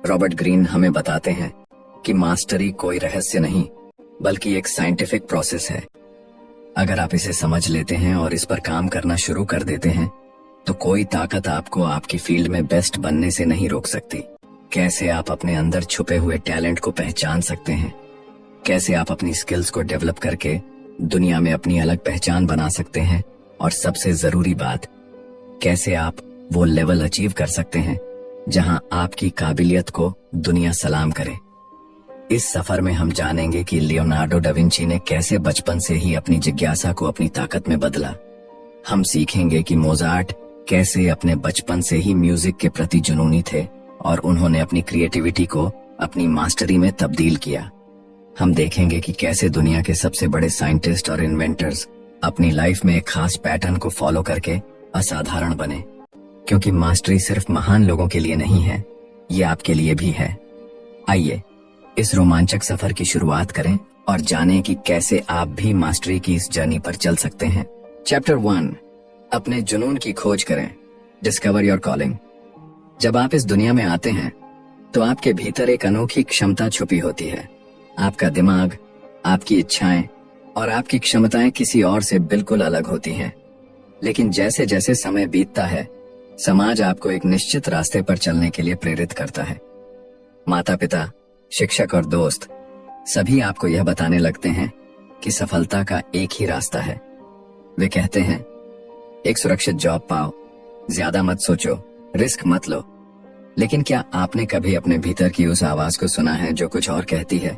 Robert Greene हमें बताते हैं कि मास्टरी कोई रहस्य नहीं बल्कि एक साइंटिफिक प्रोसेस है। अगर आप इसे समझ लेते हैं और इस पर काम करना शुरू कर देते हैं तो कोई ताकत आपको आपकी फील्ड में बेस्ट बनने से नहीं रोक सकती। कैसे आप अपने अंदर छुपे हुए टैलेंट को पहचान सकते हैं, कैसे आप अपनी स्किल्स को डेवलप करके दुनिया में अपनी अलग पहचान बना सकते हैं, और सबसे जरूरी बात, कैसे आप वो लेवल अचीव कर सकते हैं जहां आपकी काबिलियत को दुनिया सलाम करे। इस सफर में हम जानेंगे कि लियोनार्डो डा विंची ने कैसे बचपन से ही अपनी जिज्ञासा को अपनी ताकत में बदला। हम सीखेंगे कि मोजार्ट कैसे अपने बचपन से ही म्यूजिक के प्रति जुनूनी थे और उन्होंने अपनी क्रिएटिविटी को अपनी मास्टरी में तब्दील किया। हम देखेंगे कि कैसे दुनिया के सबसे बड़े साइंटिस्ट और इन्वेंटर्स अपनी लाइफ में एक खास पैटर्न को फॉलो करके असाधारण बने, क्योंकि मास्टरी सिर्फ महान लोगों के लिए नहीं है, ये आपके लिए भी है। आइए इस रोमांचक सफर की शुरुआत करें और जानें कि कैसे आप भी मास्टरी की इस जर्नी पर चल सकते हैं। चैप्टर 1, अपने जुनून की खोज करें, डिस्कवर योर कॉलिंग। जब आप इस दुनिया में आते हैं तो आपके भीतर एक अनोखी क्षमता छुपी होती है। आपका दिमाग, आपकी इच्छाएं और आपकी क्षमताएं किसी और से बिल्कुल अलग होती हैं। लेकिन जैसे जैसे समय बीतता है, समाज आपको एक निश्चित रास्ते पर चलने के लिए प्रेरित करता है। माता पिता, शिक्षक और दोस्त सभी आपको यह बताने लगते हैं कि सफलता का एक ही रास्ता है। वे कहते हैं, एक सुरक्षित जॉब पाओ, ज्यादा मत सोचो, रिस्क मत लो। लेकिन क्या आपने कभी अपने भीतर की उस आवाज को सुना है जो कुछ और कहती है?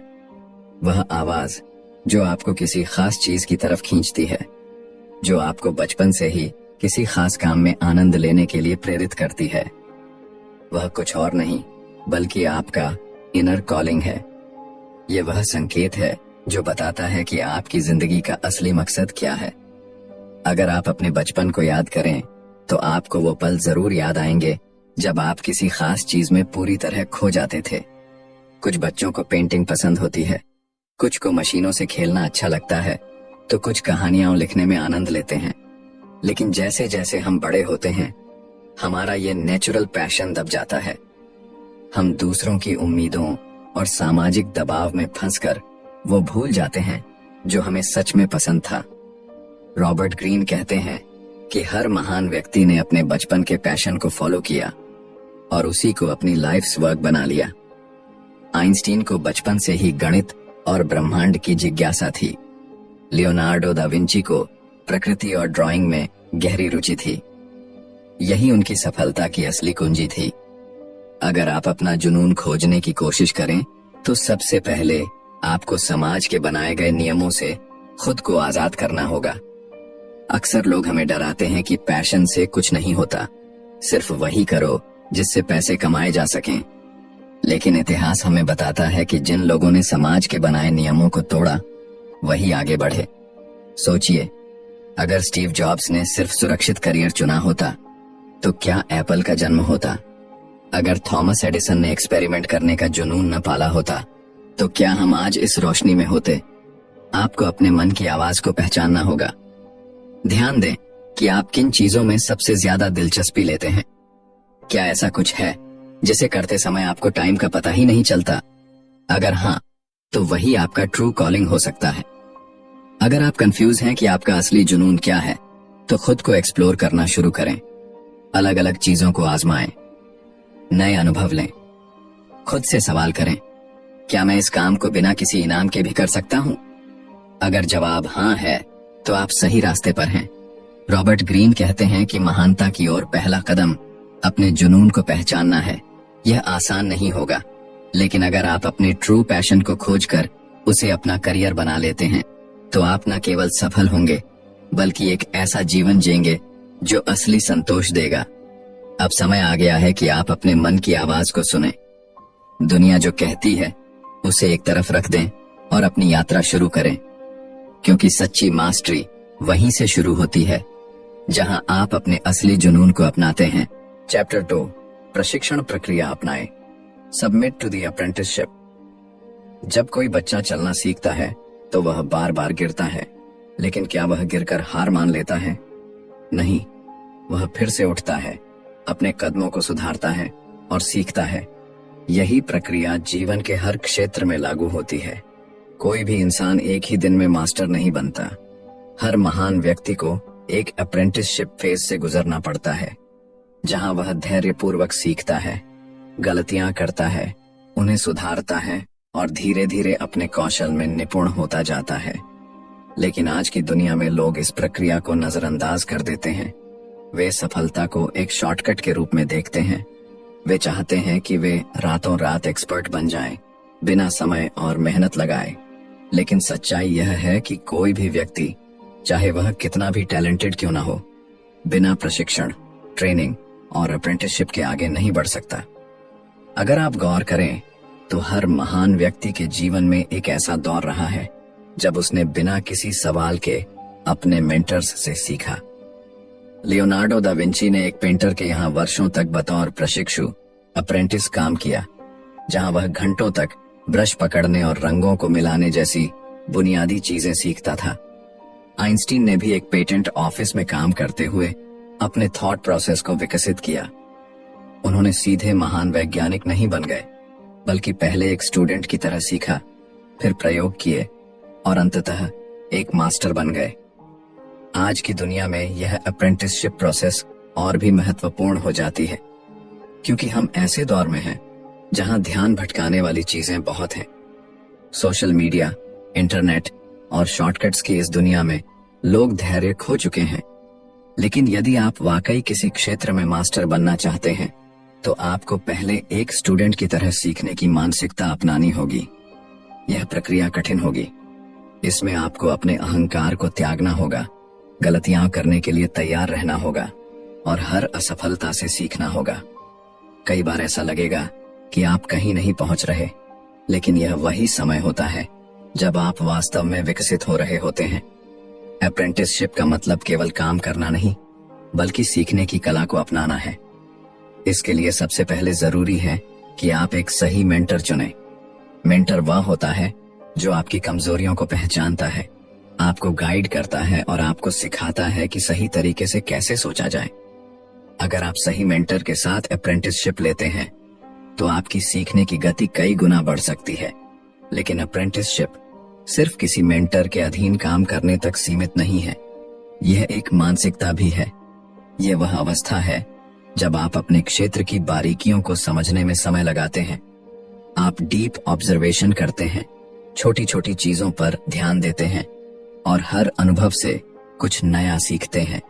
वह आवाज जो आपको किसी खास चीज की तरफ खींचती है, जो आपको बचपन से ही किसी खास काम में आनंद लेने के लिए प्रेरित करती है। वह कुछ और नहीं बल्कि आपका इनर कॉलिंग है। यह वह संकेत है जो बताता है कि आपकी जिंदगी का असली मकसद क्या है। अगर आप अपने बचपन को याद करें तो आपको वो पल जरूर याद आएंगे जब आप किसी खास चीज में पूरी तरह खो जाते थे। कुछ बच्चों को पेंटिंग पसंद होती है, कुछ को मशीनों से खेलना अच्छा लगता है, तो कुछ कहानियां लिखने में आनंद लेते हैं। लेकिन जैसे जैसे हम बड़े होते हैं, हमारा ये नेचुरल पैशन दब जाता है। हम दूसरों की उम्मीदों और सामाजिक दबाव में फंसकर वो भूल जाते हैं जो हमें सच में पसंद था। रॉबर्ट ग्रीन कहते हैं कि हर महान व्यक्ति ने अपने बचपन के पैशन को फॉलो किया और उसी को अपनी लाइफ्स वर्क बना लिया। आइंस्टीन को बचपन से ही गणित और ब्रह्मांड की जिज्ञासा थी। लियोनार्डो दा विंची को प्रकृति और ड्राइंग में गहरी रुचि थी। यही उनकी सफलता की असली कुंजी थी। अगर आप अपना जुनून खोजने की कोशिश करें तो सबसे पहले आपको समाज के बनाए गए नियमों से खुद को आजाद करना होगा। अक्सर लोग हमें डराते हैं कि पैशन से कुछ नहीं होता, सिर्फ वही करो जिससे पैसे कमाए जा सकें। लेकिन इतिहास हमें बताता है कि जिन लोगों ने समाज के बनाए नियमों को तोड़ा वही आगे बढ़े। सोचिए, अगर स्टीव जॉब्स ने सिर्फ सुरक्षित करियर चुना होता तो क्या एप्पल का जन्म होता? अगर थॉमस एडिसन ने एक्सपेरिमेंट करने का जुनून न पाला होता तो क्या हम आज इस रोशनी में होते? आपको अपने मन की आवाज को पहचानना होगा। ध्यान दें कि आप किन चीजों में सबसे ज्यादा दिलचस्पी लेते हैं। क्या ऐसा कुछ है जिसे करते समय आपको टाइम का पता ही नहीं चलता? अगर हाँ, तो वही आपका ट्रू कॉलिंग हो सकता है। अगर आप कंफ्यूज हैं कि आपका असली जुनून क्या है, तो खुद को एक्सप्लोर करना शुरू करें। अलग अलग चीजों को आजमाएं, नए अनुभव लें। खुद से सवाल करें, क्या मैं इस काम को बिना किसी इनाम के भी कर सकता हूं? अगर जवाब हाँ है तो आप सही रास्ते पर हैं। रॉबर्ट ग्रीन कहते हैं कि महानता की ओर पहला कदम अपने जुनून को पहचानना है। यह आसान नहीं होगा, लेकिन अगर आप अपने ट्रू पैशन को खोजकर उसे अपना करियर बना लेते हैं तो आप न केवल सफल होंगे बल्कि एक ऐसा जीवन जिएंगे जो असली संतोष देगा। अब समय आ गया है कि आप अपने मन की आवाज को सुनें। दुनिया जो कहती है उसे एक तरफ रख दें और अपनी यात्रा शुरू करें, क्योंकि सच्ची मास्टरी वहीं से शुरू होती है जहां आप अपने असली जुनून को अपनाते हैं। चैप्टर 2, प्रशिक्षण प्रक्रिया अपनाएं, सबमिट टू द अप्रेंटिसशिप। जब कोई बच्चा चलना सीखता है तो वह बार बार गिरता है, लेकिन क्या वह गिरकर हार मान लेता है? नहीं, वह फिर से उठता है, अपने कदमों को सुधारता है और सीखता है। यही प्रक्रिया जीवन के हर क्षेत्र में लागू होती है। कोई भी इंसान एक ही दिन में मास्टर नहीं बनता। हर महान व्यक्ति को एक अप्रेंटिसशिप फेज से गुजरना पड़ता है, जहां वह धैर्यपूर्वक सीखता है, गलतियां करता है, उन्हें सुधारता है और धीरे धीरे अपने कौशल में निपुण होता जाता है। लेकिन आज की दुनिया में लोग इस प्रक्रिया को नजरअंदाज कर देते हैं। वे सफलता को एक शॉर्टकट के रूप में देखते हैं। वे चाहते हैं कि वे रातों रात एक्सपर्ट बन जाएं, बिना समय और मेहनत लगाए। लेकिन सच्चाई यह है कि कोई भी व्यक्ति, चाहे वह कितना भी टैलेंटेड क्यों ना हो, बिना प्रशिक्षण, ट्रेनिंग और अप्रेंटिसशिप के आगे नहीं बढ़ सकता। अगर आप गौर करें तो हर महान व्यक्ति के जीवन में एक ऐसा दौर रहा है जब उसने बिना किसी सवाल के अपने मेंटर्स से सीखा। लियोनार्डो दा विंची ने एक पेंटर के यहाँ वर्षों तक बतौर प्रशिक्षु अप्रेंटिस काम किया, जहां वह घंटों तक ब्रश पकड़ने और रंगों को मिलाने जैसी बुनियादी चीजें सीखता था। आइंस्टीन ने भी एक पेटेंट ऑफिस में काम करते हुए अपने थॉट प्रोसेस को विकसित किया। उन्होंने सीधे महान वैज्ञानिक नहीं बन गए, बल्कि पहले एक स्टूडेंट की तरह सीखा, फिर प्रयोग किए और अंततः एक मास्टर बन गए। आज की दुनिया में यह अप्रेंटिसशिप प्रोसेस और भी महत्वपूर्ण हो जाती है, क्योंकि हम ऐसे दौर में हैं जहां ध्यान भटकाने वाली चीजें बहुत हैं। सोशल मीडिया, इंटरनेट और शॉर्टकट्स की इस दुनिया में लोग धैर्य खो चुके हैं। लेकिन यदि आप वाकई किसी क्षेत्र में मास्टर बनना चाहते हैं तो आपको पहले एक स्टूडेंट की तरह सीखने की मानसिकता अपनानी होगी। यह प्रक्रिया कठिन होगी। इसमें आपको अपने अहंकार को त्यागना होगा, गलतियां करने के लिए तैयार रहना होगा और हर असफलता से सीखना होगा। कई बार ऐसा लगेगा कि आप कहीं नहीं पहुंच रहे, लेकिन यह वही समय होता है जब आप वास्तव में विकसित हो रहे होते हैं। अप्रेंटिसशिप का मतलब केवल काम करना नहीं, बल्कि सीखने की कला को अपनाना है। इसके लिए सबसे पहले जरूरी है कि आप एक सही मेंटर चुनें। मेंटर वह होता है जो आपकी कमजोरियों को पहचानता है, आपको गाइड करता है और आपको सिखाता है कि सही तरीके से कैसे सोचा जाए। अगर आप सही मेंटर के साथ अप्रेंटिसशिप लेते हैं तो आपकी सीखने की गति कई गुना बढ़ सकती है। लेकिन अप्रेंटिसशिप सिर्फ किसी मेंटर के अधीन काम करने तक सीमित नहीं है। यह एक मानसिकता भी है। यह वह अवस्था है जब आप अपने क्षेत्र की बारीकियों को समझने में समय लगाते हैं। आप डीप ऑब्जर्वेशन करते हैं, छोटी छोटी चीजों पर ध्यान देते हैं और हर अनुभव से कुछ नया सीखते हैं।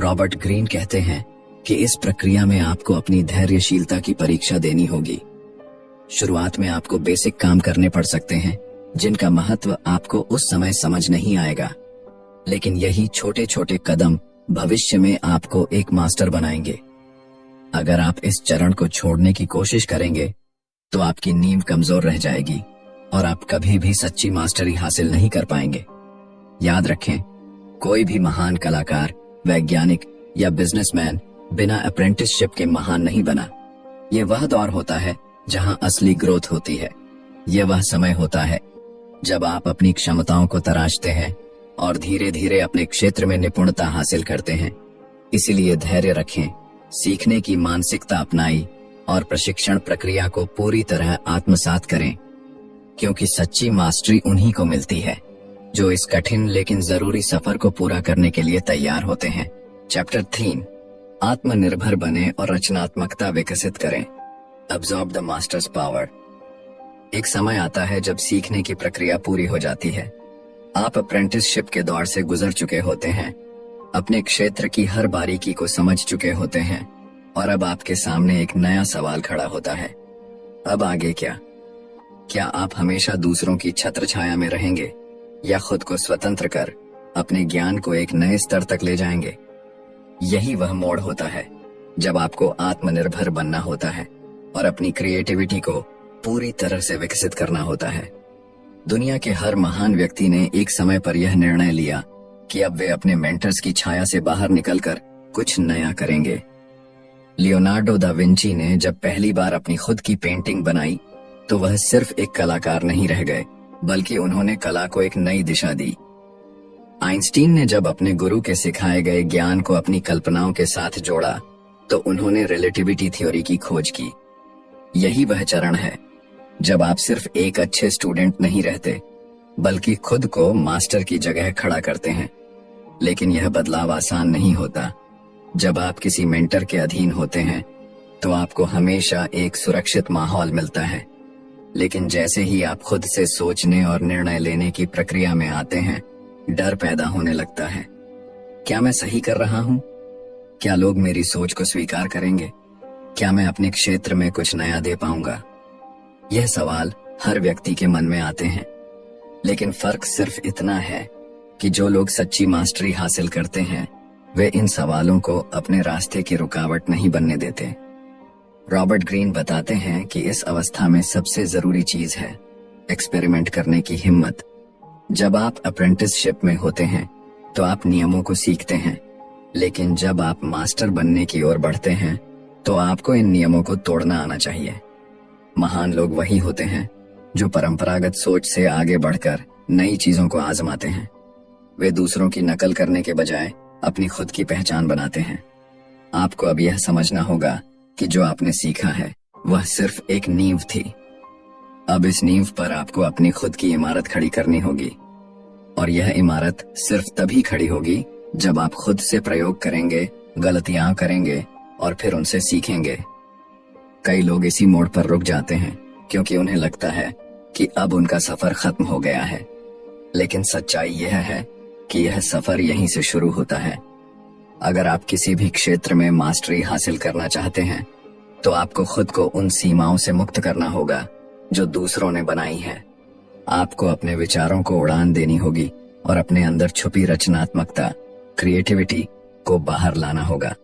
रॉबर्ट ग्रीन कहते हैं कि इस प्रक्रिया में आपको अपनी धैर्यशीलता की परीक्षा देनी होगी। शुरुआत में आपको बेसिक काम करने पड़ सकते हैं, जिनका महत्व आपको उस समय समझ नहीं आएगा। लेकिन यही छोटे छोटे कदम भविष्य में आपको एक मास्टर बनाएंगे। अगर आप इस चरण को छोड़ने की कोशिश करेंगे तो आपकी नींव कमजोर रह जाएगी और आप कभी भी सच्ची मास्टरी हासिल नहीं कर पाएंगे। याद रखें, कोई भी महान कलाकार, वैज्ञानिक या बिजनेसमैन बिना अप्रेंटिसशिप के महान नहीं बना। यह वह दौर होता है जहां असली ग्रोथ होती है। यह वह समय होता है जब आप अपनी क्षमताओं को तराशते हैं और धीरे धीरे अपने क्षेत्र में निपुणता हासिल करते हैं। इसीलिए धैर्य रखें, सीखने की मानसिकता अपनाई और प्रशिक्षण प्रक्रिया को पूरी तरह आत्मसात करें, क्योंकि सच्ची मास्टरी उन्हीं को मिलती है जो इस कठिन लेकिन जरूरी सफर को पूरा करने के लिए तैयार होते हैं। चैप्टर 3, आत्मनिर्भर बने और रचनात्मकता विकसित करें। Absorb the masters power. एक समय आता है जब सीखने की प्रक्रिया पूरी हो जाती है। आप अप्रेंटिसशिप के दौर से गुजर चुके होते हैं, अपने क्षेत्र की हर बारीकी को समझ चुके होते हैं और अब आपके सामने एक नया सवाल खड़ा होता है। अब आगे क्या? क्या आप हमेशा दूसरों की छत्र छाया में रहेंगे या खुद को स्वतंत्र कर अपने ज्ञान को एक नए स्तर तक ले जाएंगे? यही वह मोड़ होता है जब आपको आत्मनिर्भर बनना होता है और अपनी क्रिएटिविटी को पूरी तरह से विकसित करना होता है। दुनिया के हर महान व्यक्ति ने एक समय पर यह निर्णय लिया कि अब वे अपने मेंटर्स की छाया से बाहर निकलकर कुछ नया करेंगे। लियोनार्डो दा विंची ने जब पहली बार अपनी खुद की पेंटिंग बनाई तो वह सिर्फ एक कलाकार नहीं रह गए, बल्कि उन्होंने कला को एक नई दिशा दी। आइंस्टीन ने जब अपने गुरु के सिखाए गए ज्ञान को अपनी कल्पनाओं के साथ जोड़ा तो उन्होंने रिलेटिविटी थ्योरी की खोज की। यही वह चरण है जब आप सिर्फ एक अच्छे स्टूडेंट नहीं रहते, बल्कि खुद को मास्टर की जगह खड़ा करते हैं। लेकिन यह बदलाव आसान नहीं होता। जब आप किसी मेंटर के अधीन होते हैं तो आपको हमेशा एक सुरक्षित माहौल मिलता है, लेकिन जैसे ही आप खुद से सोचने और निर्णय लेने की प्रक्रिया में आते हैं, डर पैदा होने लगता है। क्या मैं सही कर रहा हूं? क्या लोग मेरी सोच को स्वीकार करेंगे? क्या मैं अपने क्षेत्र में कुछ नया दे पाऊंगा? यह सवाल हर व्यक्ति के मन में आते हैं, लेकिन फर्क सिर्फ इतना है कि जो लोग सच्ची मास्टरी हासिल करते हैं वे इन सवालों को अपने रास्ते की रुकावट नहीं बनने देते। रॉबर्ट ग्रीन बताते हैं कि इस अवस्था में सबसे जरूरी चीज है एक्सपेरिमेंट करने की हिम्मत। जब आप अप्रेंटिसशिप में होते हैं तो आप नियमों को सीखते हैं, लेकिन जब आप मास्टर बनने की ओर बढ़ते हैं तो आपको इन नियमों को तोड़ना आना चाहिए। महान लोग वही होते हैं जो परंपरागत सोच से आगे बढ़कर नई चीजों को आजमाते हैं। वे दूसरों की नकल करने के बजाय अपनी खुद की पहचान बनाते हैं। आपको अब यह समझना होगा कि जो आपने सीखा है वह सिर्फ एक नींव थी। अब इस नींव पर आपको अपनी खुद की इमारत खड़ी करनी होगी, और यह इमारत सिर्फ तभी खड़ी होगी जब आप खुद से प्रयोग करेंगे, गलतियां करेंगे और फिर उनसे सीखेंगे। कई लोग इसी मोड़ पर रुक जाते हैं क्योंकि उन्हें लगता है कि अब उनका सफर खत्म हो गया है, लेकिन सच्चाई यह है कि यह सफर यहीं से शुरू होता है। अगर आप किसी भी क्षेत्र में मास्टरी हासिल करना चाहते हैं तो आपको खुद को उन सीमाओं से मुक्त करना होगा जो दूसरों ने बनाई है। आपको अपने विचारों को उड़ान देनी होगी और अपने अंदर छुपी रचनात्मकता, क्रिएटिविटी को बाहर लाना होगा।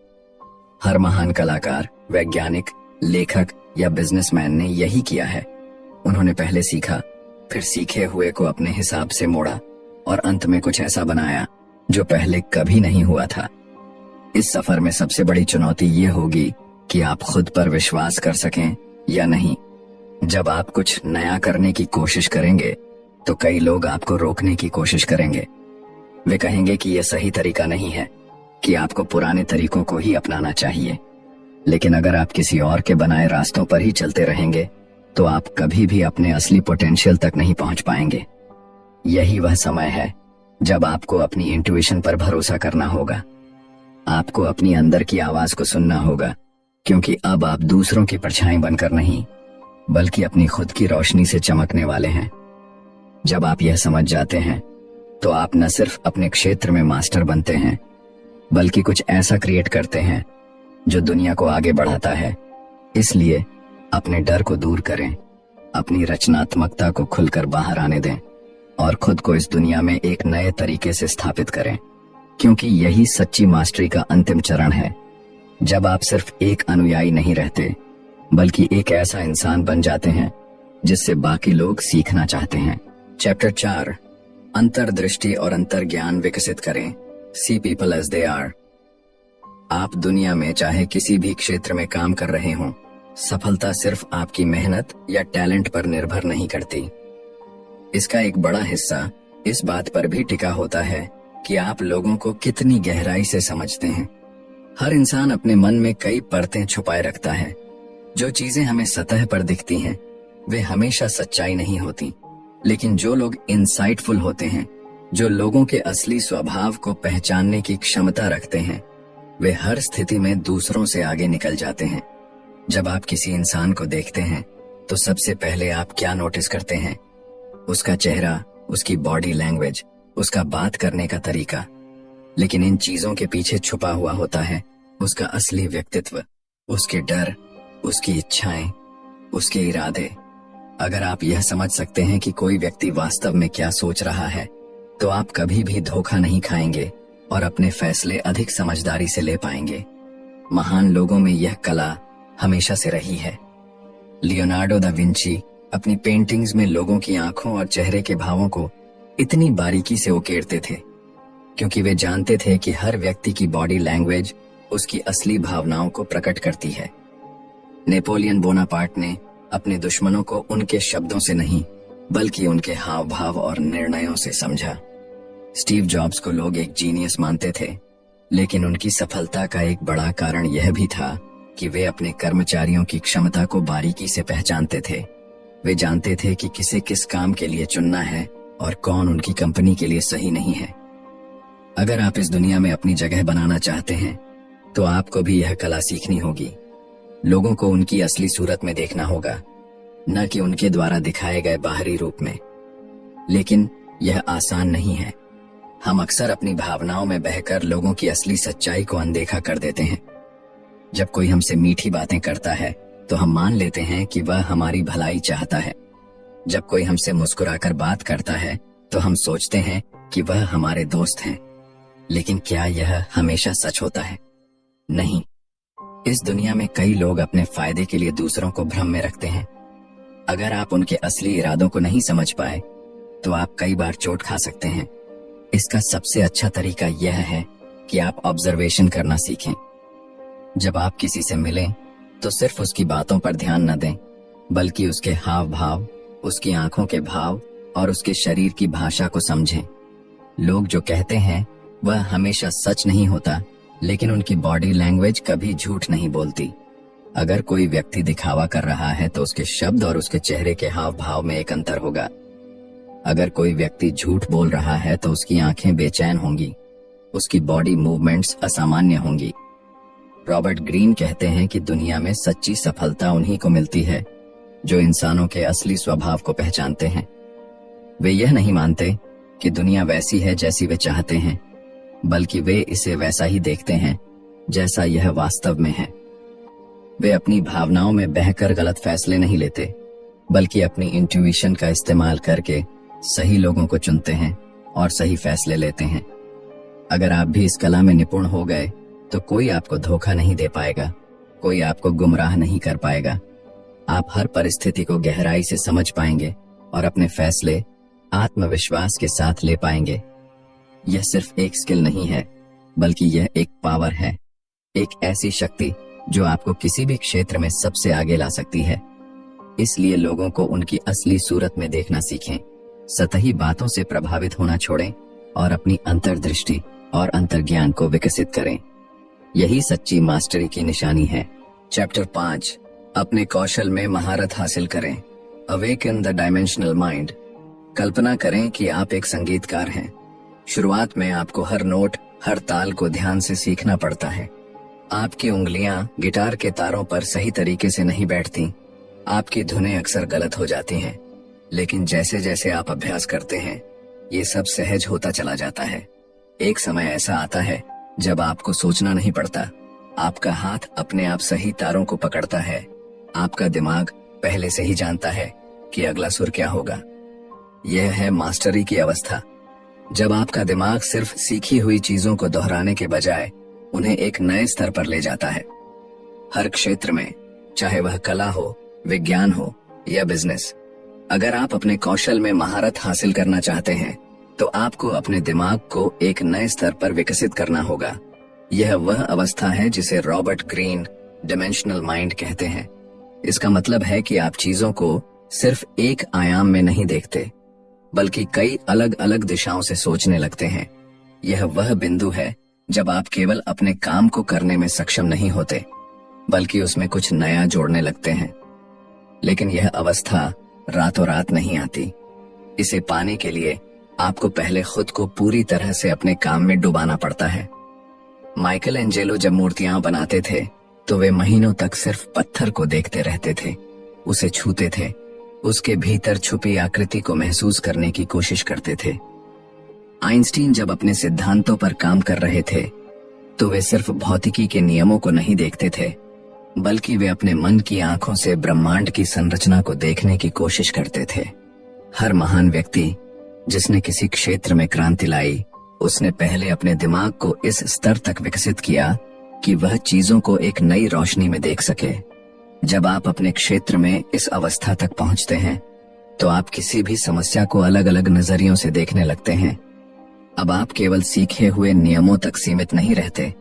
हर महान कलाकार, वैज्ञानिक, लेखक या बिजनेसमैन ने यही किया है। उन्होंने पहले सीखा, फिर सीखे हुए को अपने हिसाब से मोड़ा और अंत में कुछ ऐसा बनाया जो पहले कभी नहीं हुआ था। इस सफर में सबसे बड़ी चुनौती ये होगी कि आप खुद पर विश्वास कर सकें या नहीं। जब आप कुछ नया करने की कोशिश करेंगे तो कई लोग आपको रोकने की कोशिश करेंगे। वे कहेंगे कि यह सही तरीका नहीं है, कि आपको पुराने तरीकों को ही अपनाना चाहिए। लेकिन अगर आप किसी और के बनाए रास्तों पर ही चलते रहेंगे तो आप कभी भी अपने असली पोटेंशियल तक नहीं पहुंच पाएंगे। यही वह समय है जब आपको अपनी इंट्यूशन पर भरोसा करना होगा। आपको अपनी अंदर की आवाज को सुनना होगा, क्योंकि अब आप दूसरों की परछाई बनकर नहीं, बल्कि अपनी खुद की रोशनी से चमकने वाले हैं। जब आप यह समझ जाते हैं तो आप न सिर्फ अपने क्षेत्र में मास्टर बनते हैं, बल्कि कुछ ऐसा क्रिएट करते हैं जो दुनिया को आगे बढ़ाता है। इसलिए अपने डर को दूर करें, अपनी रचनात्मकता को खुलकर बाहर आने दें और खुद को इस दुनिया में एक नए तरीके से स्थापित करें, क्योंकि यही सच्ची मास्टरी का अंतिम चरण है। जब आप सिर्फ एक अनुयायी नहीं रहते, बल्कि एक ऐसा इंसान बन जाते हैं जिससे बाकी लोग सीखना चाहते हैं। चैप्टर 4, अंतर्दृष्टि और अंतर्ज्ञान विकसित करें। See people as they are. आप दुनिया में चाहे किसी भी क्षेत्र में काम कर रहे हों, सफलता सिर्फ आपकी मेहनत या टैलेंट पर निर्भर नहीं करती। इसका एक बड़ा हिस्सा इस बात पर भी टिका होता है कि आप लोगों को कितनी गहराई से समझते हैं। हर इंसान अपने मन में कई परतें छुपाए रखता है। जो चीजें हमें सतह पर दिखती हैं, वे हमेशा सच्चाई नहीं होती, लेकिन जो लोग इंसाइटफुल होते हैं, जो लोगों के असली स्वभाव को पहचानने की क्षमता रखते हैं, वे हर स्थिति में दूसरों से आगे निकल जाते हैं। जब आप किसी इंसान को देखते हैं तो सबसे पहले आप क्या नोटिस करते हैं? उसका चेहरा, उसकी बॉडी लैंग्वेज, उसका बात करने का तरीका। लेकिन इन चीजों के पीछे छुपा हुआ होता है उसका असली व्यक्तित्व, उसके डर, उसकी इच्छाएं, उसके इरादे। अगर आप यह समझ सकते हैं कि कोई व्यक्ति वास्तव में क्या सोच रहा है, तो आप कभी भी धोखा नहीं खाएंगे और अपने फैसले अधिक समझदारी से ले पाएंगे। महान लोगों में यह कला हमेशा से रही है। लियोनार्डो दा विंची अपनी पेंटिंग्स में लोगों की आंखों और चेहरे के भावों को इतनी बारीकी से उकेरते थे, क्योंकि वे जानते थे कि हर व्यक्ति की बॉडी लैंग्वेज उसकी असली भावनाओं को प्रकट करती है। नेपोलियन बोनापार्ट ने अपने दुश्मनों को उनके शब्दों से नहीं, बल्कि उनके हाव भाव और निर्णयों से समझा। स्टीव जॉब्स को लोग एक जीनियस मानते थे, लेकिन उनकी सफलता का एक बड़ा कारण यह भी था कि वे अपने कर्मचारियों की क्षमता को बारीकी से पहचानते थे। वे जानते थे कि किसे किस काम के लिए चुनना है और कौन उनकी कंपनी के लिए सही नहीं है। अगर आप इस दुनिया में अपनी जगह बनाना चाहते हैं तो आपको भी यह कला सीखनी होगी। लोगों को उनकी असली सूरत में देखना होगा, न कि उनके द्वारा दिखाए गए बाहरी रूप में। लेकिन यह आसान नहीं है। हम अक्सर अपनी भावनाओं में बहकर लोगों की असली सच्चाई को अनदेखा कर देते हैं। जब कोई हमसे मीठी बातें करता है तो हम मान लेते हैं कि वह हमारी भलाई चाहता है। जब कोई हमसे मुस्कुराकर बात करता है तो हम सोचते हैं कि वह हमारे दोस्त हैं। लेकिन क्या यह हमेशा सच होता है? नहीं। इस दुनिया में कई लोग अपने फायदे के लिए दूसरों को भ्रम में रखते हैं। अगर आप उनके असली इरादों को नहीं समझ पाए तो आप कई बार चोट खा सकते हैं। इसका सबसे अच्छा तरीका यह है कि आप ऑब्जर्वेशन करना सीखें। जब आप किसी से मिलें तो सिर्फ उसकी बातों पर ध्यान न दें, बल्कि उसके हाव भाव, उसकी आंखों के भाव और उसके शरीर की भाषा को समझें। लोग जो कहते हैं वह हमेशा सच नहीं होता, लेकिन उनकी बॉडी लैंग्वेज कभी झूठ नहीं बोलती। अगर कोई व्यक्ति दिखावा कर रहा है तो उसके शब्द और उसके चेहरे के हाव भाव में एक अंतर होगा। अगर कोई व्यक्ति झूठ बोल रहा है तो उसकी आंखें बेचैन होंगी, उसकी बॉडी मूवमेंट्स असामान्य होंगी। रॉबर्ट ग्रीन कहते हैं कि दुनिया में सच्ची सफलता उन्हीं को मिलती है जो इंसानों के असली स्वभाव को पहचानते हैं। वे यह नहीं मानते कि दुनिया वैसी है जैसी वे चाहते हैं, बल्कि वे इसे वैसा ही देखते हैं जैसा यह वास्तव में है। वे अपनी भावनाओं में बहकर गलत फैसले नहीं लेते, बल्कि अपनी इंट्यूइशन का इस्तेमाल करके सही लोगों को चुनते हैं और सही फैसले लेते हैं। अगर आप भी इस कला में निपुण हो गए तो कोई आपको धोखा नहीं दे पाएगा, कोई आपको गुमराह नहीं कर पाएगा। आप हर परिस्थिति को गहराई से समझ पाएंगे और अपने फैसले आत्मविश्वास के साथ ले पाएंगे। यह सिर्फ एक स्किल नहीं है, बल्कि यह एक पावर है, एक ऐसी शक्ति जो आपको किसी भी क्षेत्र में सबसे आगे ला सकती है। इसलिए लोगों को उनकी असली सूरत में देखना सीखें, सतही बातों से प्रभावित होना छोड़ें और अपनी अंतर्दृष्टि और अंतर्ज्ञान को विकसित करें। यही सच्ची मास्टरी की निशानी है। चैप्टर 5, अपने कौशल में महारत हासिल करें। Awaken the dimensional mind. कल्पना करें कि आप एक संगीतकार हैं। शुरुआत में आपको हर नोट, हर ताल को ध्यान से सीखना पड़ता है। आपकी उंगलियां गिटार के तारों पर सही तरीके से नहीं बैठती। आपकी धुनें अक्सर गलत हो जाती हैं। लेकिन जैसे जैसे आप अभ्यास करते हैं, ये सब सहज होता चला जाता है। एक समय ऐसा आता है जब आपको सोचना नहीं पड़ता। आपका हाथ अपने आप सही तारों को पकड़ता है। आपका दिमाग पहले से ही जानता है कि अगला सुर क्या होगा। यह है मास्टरी की अवस्था, जब आपका दिमाग सिर्फ सीखी हुई चीजों को दोहराने के बजाय उन्हें एक नए स्तर पर ले जाता है। हर क्षेत्र में, चाहे वह कला हो, विज्ञान हो या बिजनेस, अगर आप अपने कौशल में महारत हासिल करना चाहते हैं तो आपको अपने दिमाग को एक नए स्तर पर विकसित करना होगा। यह वह अवस्था है जिसे रॉबर्ट ग्रीन डायमेंशनल माइंड कहते हैं। इसका मतलब है कि आप चीजों को सिर्फ एक आयाम में नहीं देखते, बल्कि कई अलग अलग दिशाओं से सोचने लगते हैं। यह वह बिंदु है जब आप केवल अपने काम को करने में सक्षम नहीं होते, बल्कि उसमें कुछ नया जोड़ने लगते हैं। लेकिन यह अवस्था रातों रात नहीं आती। इसे पाने के लिए आपको पहले खुद को पूरी तरह से अपने काम में डुबाना पड़ता है। माइकल एंजेलो जब मूर्तियां बनाते थे तो वे महीनों तक सिर्फ पत्थर को देखते रहते थे, उसे छूते थे, उसके भीतर छुपी आकृति को महसूस करने की कोशिश करते थे। आइंस्टीन जब अपने सिद्धांतों पर काम कर रहे थे तो वे सिर्फ भौतिकी के नियमों को नहीं देखते थे, बल्कि वे अपने मन की आंखों से ब्रह्मांड की संरचना को देखने की कोशिश करते थे। हर महान व्यक्ति जिसने किसी क्षेत्र में क्रांति लाई, उसने पहले अपने दिमाग को इस स्तर तक विकसित किया कि वह चीजों को एक नई रोशनी में देख सके। जब आप अपने क्षेत्र में इस अवस्था तक पहुंचते हैं तो आप किसी भी समस्या को अलग अलग नजरियों से देखने लगते हैं। अब आप केवल सीखे हुए नियमों तक सीमित नहीं रहते,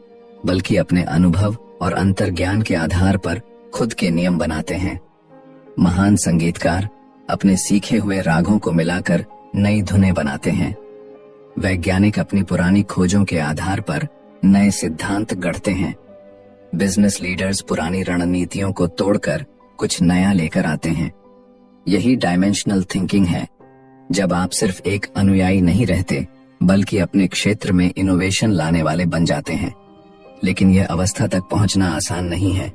बल्कि अपने अनुभव और अंतर्ज्ञान के आधार पर खुद के नियम बनाते हैं। महान संगीतकार अपने सीखे हुए रागों को मिलाकर नई धुनें बनाते हैं। वैज्ञानिक अपनी पुरानी खोजों के आधार पर नए सिद्धांत गढ़ते हैं। बिजनेस लीडर्स पुरानी रणनीतियों को तोड़कर कुछ नया लेकर आते हैं। यही डायमेंशनल थिंकिंग है। जब आप सिर्फ एक अनुयायी नहीं रहते बल्कि अपने क्षेत्र में इनोवेशन लाने वाले बन जाते हैं। लेकिन यह अवस्था तक पहुंचना आसान नहीं है।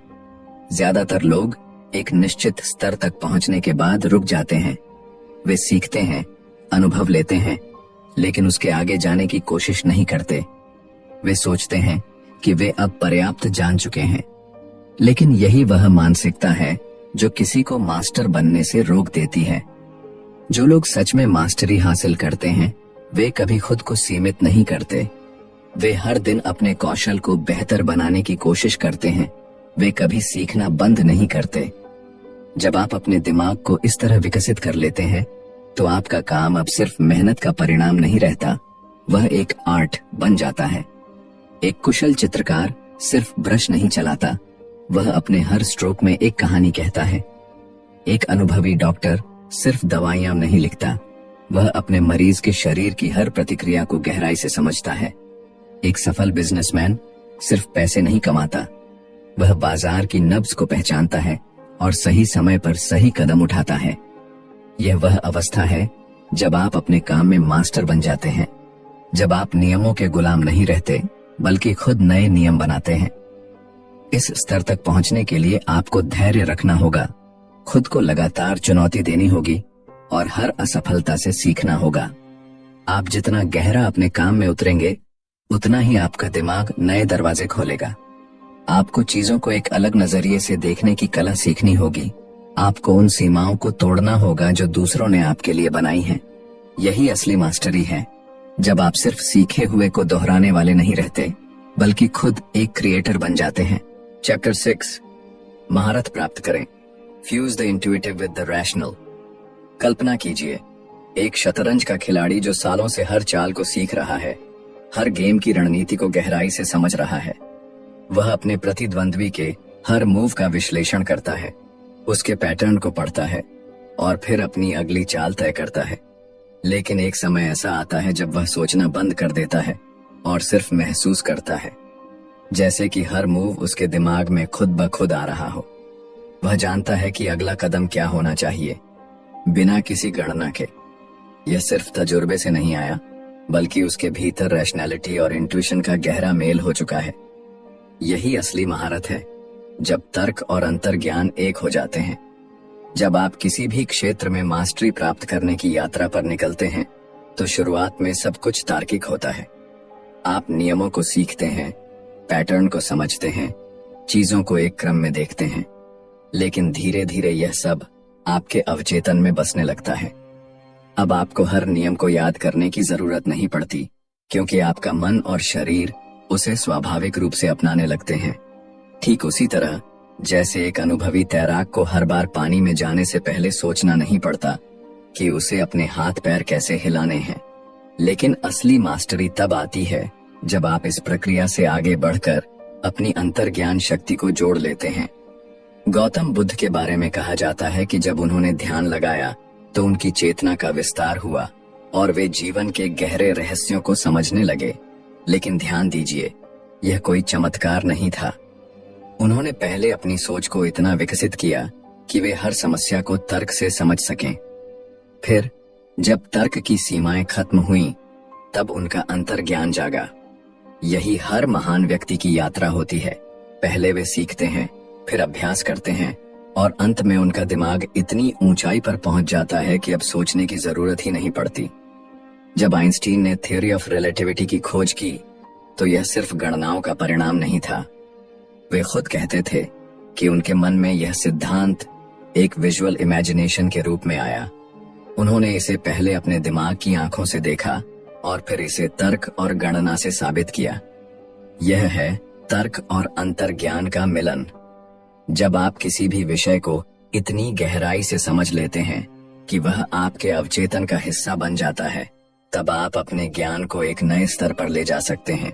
ज्यादातर लोग एक निश्चित स्तर तक पहुंचने के बाद रुक जाते हैं। वे सीखते हैं, अनुभव लेते हैं, लेकिन उसके आगे जाने की कोशिश नहीं करते। वे सोचते हैं कि वे अब पर्याप्त जान चुके हैं। लेकिन यही वह मानसिकता है जो किसी को मास्टर बनने से रोक देती है। जो लोग सच में मास्टरी हासिल करते हैं वे कभी खुद को सीमित नहीं करते। वे हर दिन अपने कौशल को बेहतर बनाने की कोशिश करते हैं। वे कभी सीखना बंद नहीं करते। जब आप अपने दिमाग को इस तरह विकसित कर लेते हैं तो आपका काम अब सिर्फ मेहनत का परिणाम नहीं रहता, वह एक आर्ट बन जाता है। एक कुशल चित्रकार सिर्फ ब्रश नहीं चलाता, वह अपने हर स्ट्रोक में एक कहानी कहता है। एक अनुभवी डॉक्टर सिर्फ दवाइयां नहीं लिखता, वह अपने मरीज के शरीर की हर प्रतिक्रिया को गहराई से समझता है। एक सफल बिजनेसमैन सिर्फ पैसे नहीं कमाता, वह बाजार की नब्ज को पहचानता है और सही समय पर सही कदम उठाता है। यह वह अवस्था है जब आप अपने काम में मास्टर बन जाते हैं, जब आप नियमों के गुलाम नहीं रहते बल्कि खुद नए नियम बनाते हैं। इस स्तर तक पहुंचने के लिए आपको धैर्य रखना होगा, खुद को लगातार चुनौती देनी होगी और हर असफलता से सीखना होगा। आप जितना गहरा अपने काम में उतरेंगे उतना ही आपका दिमाग नए दरवाजे खोलेगा। आपको चीजों को एक अलग नजरिए से देखने की कला सीखनी होगी। आपको उन सीमाओं को तोड़ना होगा जो दूसरों ने आपके लिए बनाई हैं। यही असली मास्टरी है, जब आप सिर्फ सीखे हुए को दोहराने वाले नहीं रहते बल्कि खुद एक क्रिएटर बन जाते हैं। चैप्टर 6, महारत प्राप्त करें। Fuse the intuitive with the rational. कल्पना कीजिए, एक शतरंज का खिलाड़ी जो सालों से हर चाल को सीख रहा है, हर गेम की रणनीति को गहराई से समझ रहा है। वह अपने प्रतिद्वंद्वी के हर मूव का विश्लेषण करता है, उसके पैटर्न को पढ़ता है और फिर अपनी अगली चाल तय करता है। लेकिन एक समय ऐसा आता है जब वह सोचना बंद कर देता है और सिर्फ महसूस करता है, जैसे कि हर मूव उसके दिमाग में खुद ब खुद आ रहा हो। वह जानता है कि अगला कदम क्या होना चाहिए, बिना किसी गणना के। यह सिर्फ तजुर्बे से नहीं आया बल्कि उसके भीतर रैशनैलिटी और इंट्यूशन का गहरा मेल हो चुका है। यही असली महारत है, जब तर्क और अंतर्ज्ञान एक हो जाते हैं। जब आप किसी भी क्षेत्र में मास्टरी प्राप्त करने की यात्रा पर निकलते हैं तो शुरुआत में सब कुछ तार्किक होता है। आप नियमों को सीखते हैं, पैटर्न को समझते हैं, चीजों को एक क्रम में देखते हैं। लेकिन धीरे धीरे यह सब आपके अवचेतन में बसने लगता है। अब आपको हर नियम को याद करने की जरूरत नहीं पड़ती, क्योंकि आपका मन और शरीर उसे स्वाभाविक रूप से अपनाने लगते हैं। ठीक उसी तरह जैसे एक अनुभवी तैराक को हर बार पानी में जाने से पहले सोचना नहीं पड़ता कि उसे अपने हाथ पैर कैसे हिलाने हैं। लेकिन असली मास्टरी तब आती है जब आप इस प्रक्रिया से आगे बढ़कर अपनी अंतर्ज्ञान शक्ति को जोड़ लेते हैं। गौतम बुद्ध के बारे में कहा जाता है कि जब उन्होंने ध्यान लगाया तो उनकी चेतना का विस्तार हुआ और वे जीवन के गहरे रहस्यों को समझने लगे। लेकिन ध्यान दीजिए, यह कोई चमत्कार नहीं था। उन्होंने पहले अपनी सोच को इतना विकसित किया कि वे हर समस्या को तर्क से समझ सकें। फिर जब तर्क की सीमाएं खत्म हुईं, तब उनका अंतर्ज्ञान जागा। यही हर महान व्यक्ति की यात्रा होती है। पहले वे सीखते हैं, फिर अभ्यास करते हैं और अंत में उनका दिमाग इतनी ऊंचाई पर पहुंच जाता है कि अब सोचने की जरूरत ही नहीं पड़ती। जब आइंस्टीन ने थ्योरी ऑफ रिलेटिविटी की खोज की तो यह सिर्फ गणनाओं का परिणाम नहीं था। वे खुद कहते थे कि उनके मन में यह सिद्धांत एक विजुअल इमेजिनेशन के रूप में आया। उन्होंने इसे पहले अपने दिमाग की आंखों से देखा और फिर इसे तर्क और गणना से साबित किया। यह है तर्क और अंतर्ज्ञान का मिलन। जब आप किसी भी विषय को इतनी गहराई से समझ लेते हैं कि वह आपके अवचेतन का हिस्सा बन जाता है, तब आप अपने ज्ञान को एक नए स्तर पर ले जा सकते हैं।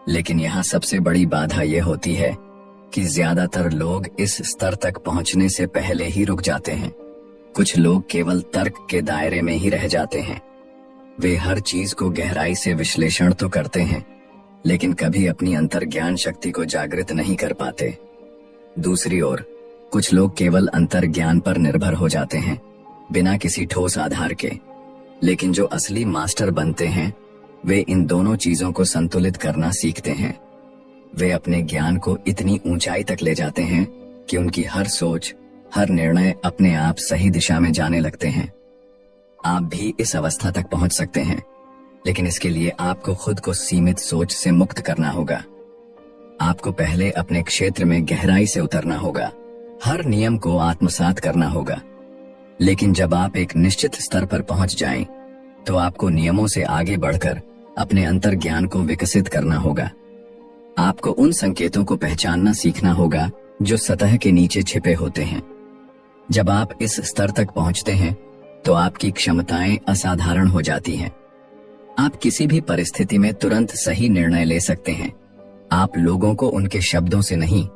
लेकिन यहाँ सबसे बड़ी बाधा यह होती है कि ज्यादातर लोग इस स्तर तक पहुंचने से पहले ही रुक जाते हैं। कुछ लोग केवल तर्क के दायरे में ही रह जाते हैं। वे हर चीज को गहराई से विश्लेषण तो करते हैं, लेकिन कभी अपनी अंतर्ज्ञान शक्ति को जागृत नहीं कर पाते। दूसरी ओर कुछ लोग केवल अंतर्ज्ञान पर निर्भर हो जाते हैं, बिना किसी ठोस आधार के। लेकिन जो असली मास्टर बनते हैं वे इन दोनों चीजों को संतुलित करना सीखते हैं। वे अपने ज्ञान को इतनी ऊंचाई तक ले जाते हैं कि उनकी हर सोच, हर निर्णय अपने आप सही दिशा में जाने लगते हैं। आप भी इस अवस्था तक पहुंच सकते हैं, लेकिन इसके लिए आपको खुद को सीमित सोच से मुक्त करना होगा। आपको पहले अपने क्षेत्र में गहराई से उतरना होगा, हर नियम को आत्मसात करना होगा। लेकिन जब आप एक निश्चित स्तर पर पहुंच जाएं, तो आपको नियमों से आगे बढ़कर अपने अंतर्ज्ञान को विकसित करना होगा। आपको उन संकेतों को पहचानना सीखना होगा जो सतह के नीचे छिपे होते हैं। जब आप इस स्तर तक पहुंचते हैं तो आपकी क्षमताएं असाधारण हो जाती हैं। आप किसी भी परिस्थिति में तुरंत सही निर्णय ले सकते हैं। आप लोगों को उनके शब्दों से नहीं,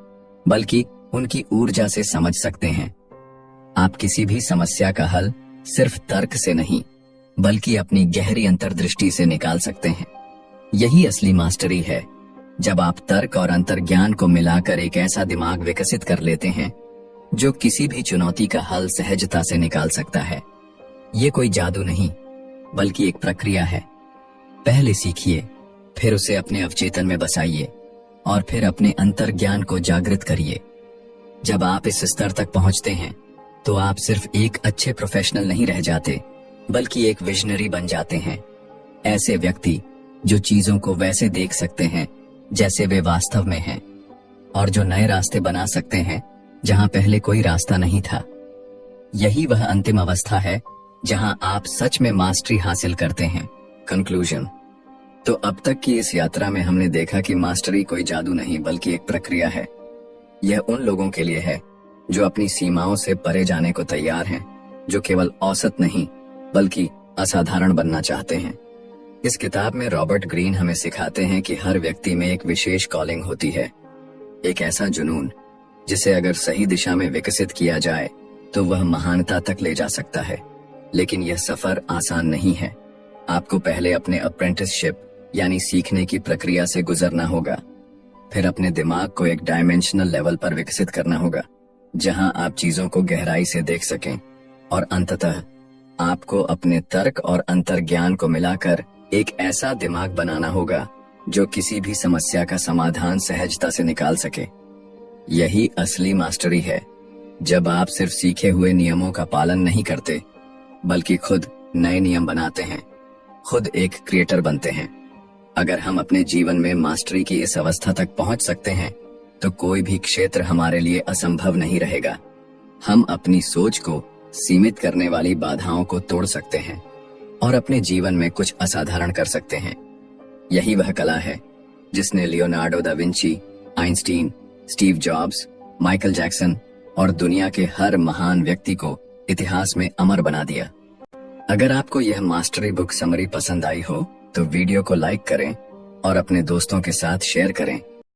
बल्कि उनकी ऊर्जा से समझ सकते हैं। आप किसी भी समस्या का हल सिर्फ तर्क से नहीं, बल्कि अपनी गहरी अंतर्दृष्टि से निकाल सकते हैं। यही असली मास्टरी है, जब आप तर्क और अंतर्ज्ञान को मिलाकर एक ऐसा दिमाग विकसित कर लेते हैं जो किसी भी चुनौती का हल सहजता से निकाल सकता है। ये कोई जादू नहीं, बल्कि एक प्रक्रिया है। पहले सीखिए, फिर उसे अपने अवचेतन में बसाइए और फिर अपने अंतर्ज्ञान को जागृत करिए। जब आप इस स्तर तक पहुंचते हैं तो आप सिर्फ एक अच्छे प्रोफेशनल नहीं रह जाते, बल्कि एक विजनरी बन जाते हैं। ऐसे व्यक्ति जो चीजों को वैसे देख सकते हैं जैसे वे वास्तव में हैं, और जो नए रास्ते बना सकते हैं जहां पहले कोई रास्ता नहीं था। यही वह अंतिम अवस्था है जहां आप सच में मास्टरी हासिल करते हैं। कंक्लूजन। तो अब तक की इस यात्रा में हमने देखा कि मास्टरी कोई जादू नहीं, बल्कि एक प्रक्रिया है। यह उन लोगों के लिए है जो अपनी सीमाओं से परे जाने को तैयार हैं, जो केवल औसत नहीं बल्कि असाधारण बनना चाहते हैं। इस किताब में रॉबर्ट ग्रीन हमें सिखाते हैं कि हर व्यक्ति में एक विशेष कॉलिंग होती है, एक ऐसा जुनून जिसे अगर सही दिशा में विकसित किया जाए तो वह महानता तक ले जा सकता है। लेकिन यह सफर आसान नहीं है। आपको पहले अपने अप्रेंटिसशिप यानी सीखने की प्रक्रिया से गुजरना होगा, फिर अपने दिमाग को एक डायमेंशनल लेवल पर विकसित करना होगा जहां आप चीजों को गहराई से देख सकें, और अंततः आपको अपने तर्क और अंतर्ज्ञान को मिलाकर एक ऐसा दिमाग बनाना होगा जो किसी भी समस्या का समाधान सहजता से निकाल सके। यही असली मास्टरी है, जब आप सिर्फ सीखे हुए नियमों का पालन नहीं करते, बल्कि खुद नए नियम बनाते हैं, खुद एक क्रिएटर बनते हैं। अगर हम अपने जीवन में मास्टरी की इस अवस्था तक पहुंच सकते हैं तो कोई भी क्षेत्र हमारे लिए असंभव नहीं रहेगा। हम अपनी सोच को सीमित करने वाली बाधाओं को तोड़ सकते हैं और अपने जीवन में कुछ असाधारण कर सकते हैं। यही वह कला है जिसने Leonardo da Vinci, Einstein, Steve jobs, Michael Jackson और दुनिया के हर महान व्यक्ति को इतिहास में अमर बना दिया। अगर आपको यह मास्टरी बुक समरी पसंद आई हो तो वीडियो को लाइक करें और अपने दोस्तों के साथ शेयर करें।